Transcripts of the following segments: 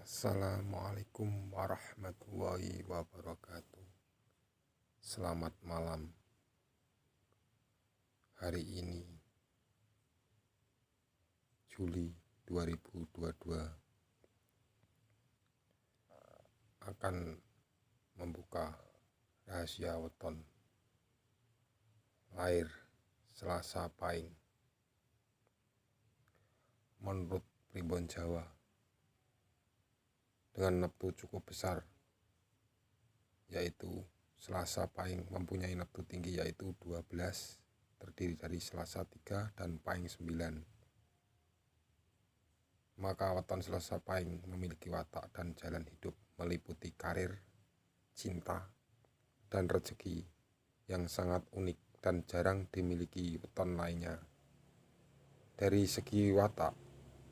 Assalamualaikum warahmatullahi wabarakatuh. Selamat malam. Hari ini Juli 2022 akan membuka rahasia weton lahir Selasa Pahing. Menurut Primbon Jawa, dengan neptu cukup besar, yaitu Selasa Pahing mempunyai neptu tinggi yaitu 12, terdiri dari Selasa 3 dan Pahing 9. Maka weton Selasa Pahing memiliki watak dan jalan hidup meliputi karir, cinta, dan rezeki yang sangat unik dan jarang dimiliki weton lainnya. Dari segi watak,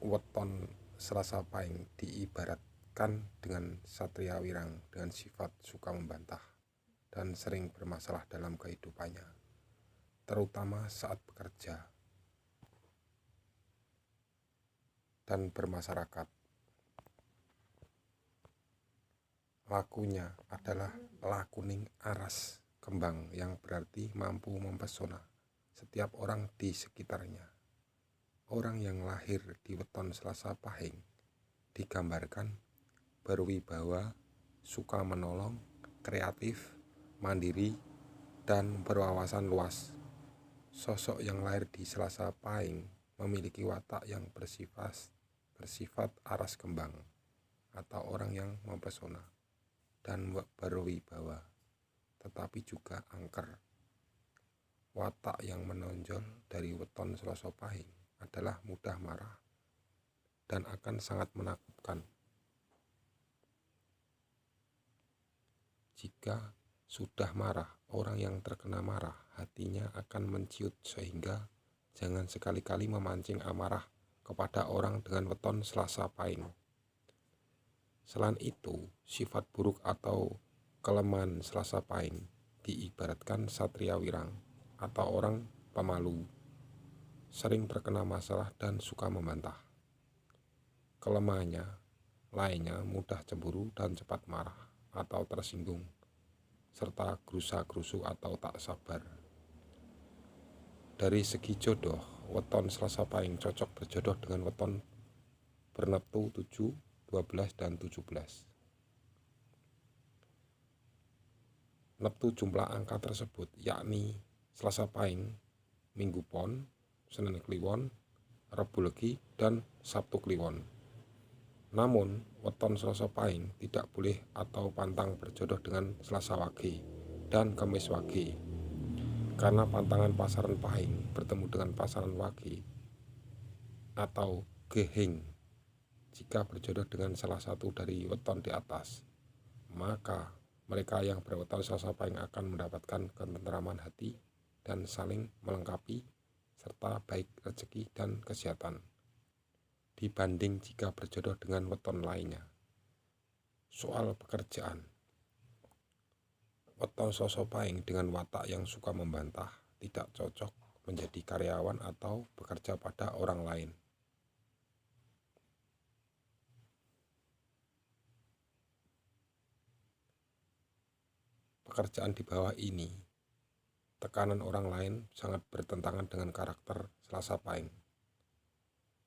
weton Selasa Pahing diibaratkan dengan satria wirang dengan sifat suka membantah dan sering bermasalah dalam kehidupannya, terutama saat bekerja dan bermasyarakat. Lakunya adalah lakuning aras kembang yang berarti mampu mempesona setiap orang di sekitarnya. Orang yang lahir di weton Selasa Pahing digambarkan berwibawa, suka menolong, kreatif, mandiri, dan berwawasan luas. Sosok yang lahir di Selasa Pahing memiliki watak yang bersifat aras kembang atau orang yang mempesona dan berwibawa, tetapi juga angker. Watak yang menonjol dari weton Selasa Pahing adalah mudah marah dan akan sangat menakutkan. Jika sudah marah, orang yang terkena marah hatinya akan menciut, sehingga jangan sekali-kali memancing amarah kepada orang dengan weton Selasa Pahing. Selain itu, sifat buruk atau kelemahan Selasa Pahing diibaratkan satria wirang atau orang pemalu, sering terkena masalah dan suka membantah. Kelemahannya lainnya mudah cemburu dan cepat marah atau tersinggung, serta gerusa-gerusu atau tak sabar. Dari segi jodoh, weton Selasa Pahing cocok berjodoh dengan weton berneptu 7, 12, dan 17. Neptu jumlah angka tersebut yakni Selasa Pahing, Minggu Pon, Senin Kliwon, Rebu Legi, dan Sabtu Kliwon. Namun, weton Selasa Pahing tidak boleh atau pantang berjodoh dengan Selasa Wage dan Kemis Wage, karena pantangan pasaran Pahing bertemu dengan pasaran Wage atau Gehing. Jika berjodoh dengan salah satu dari weton di atas, maka mereka yang berweton Selasa Pahing akan mendapatkan ketentraman hati dan saling melengkapi, serta baik rezeki dan kesehatan, dibanding jika berjodoh dengan weton lainnya. Soal pekerjaan, weton Selasa Pahing dengan watak yang suka membantah tidak cocok menjadi karyawan atau bekerja pada orang lain. Pekerjaan di bawah ini, tekanan orang lain sangat bertentangan dengan karakter Selasa Pahing.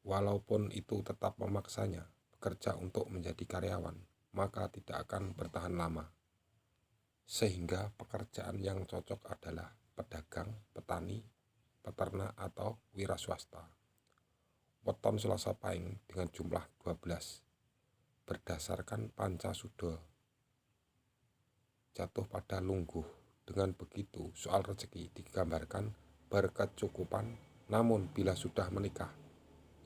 Walaupun itu tetap memaksanya bekerja untuk menjadi karyawan, maka tidak akan bertahan lama. Sehingga pekerjaan yang cocok adalah pedagang, petani, peternak, atau wira swasta. Weton Selasa Pahing dengan jumlah 12 berdasarkan Pancasuda jatuh pada lungguh. Dengan begitu, soal rezeki digambarkan berkecukupan, namun bila sudah menikah,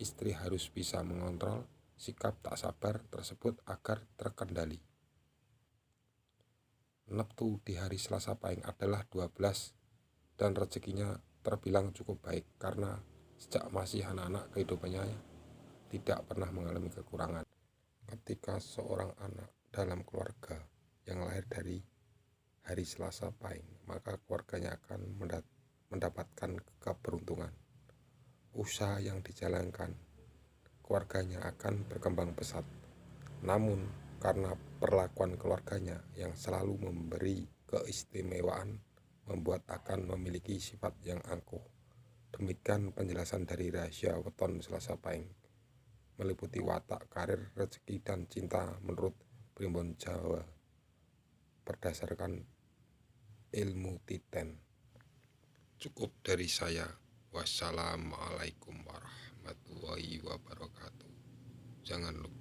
istri harus bisa mengontrol sikap tak sabar tersebut agar terkendali. Neptu di hari Selasa Pahing adalah 12 dan rezekinya terbilang cukup baik karena sejak masih anak-anak kehidupannya tidak pernah mengalami kekurangan. Ketika seorang anak dalam keluarga yang lahir dari hari Selasa Pahing, maka keluarganya akan mendapatkan keberuntungan. Usaha yang dijalankan, keluarganya akan berkembang pesat Namun karena perlakuan keluarganya yang selalu memberi keistimewaan membuat akan memiliki sifat yang angkuh. Demikian penjelasan dari rahasia weton Selasa Pahing, meliputi watak, karir, rezeki, dan cinta menurut Primbon Jawa berdasarkan ilmu titen. Cukup dari saya. Wassalamualaikum warahmatullahi wabarakatuh. Jangan lupa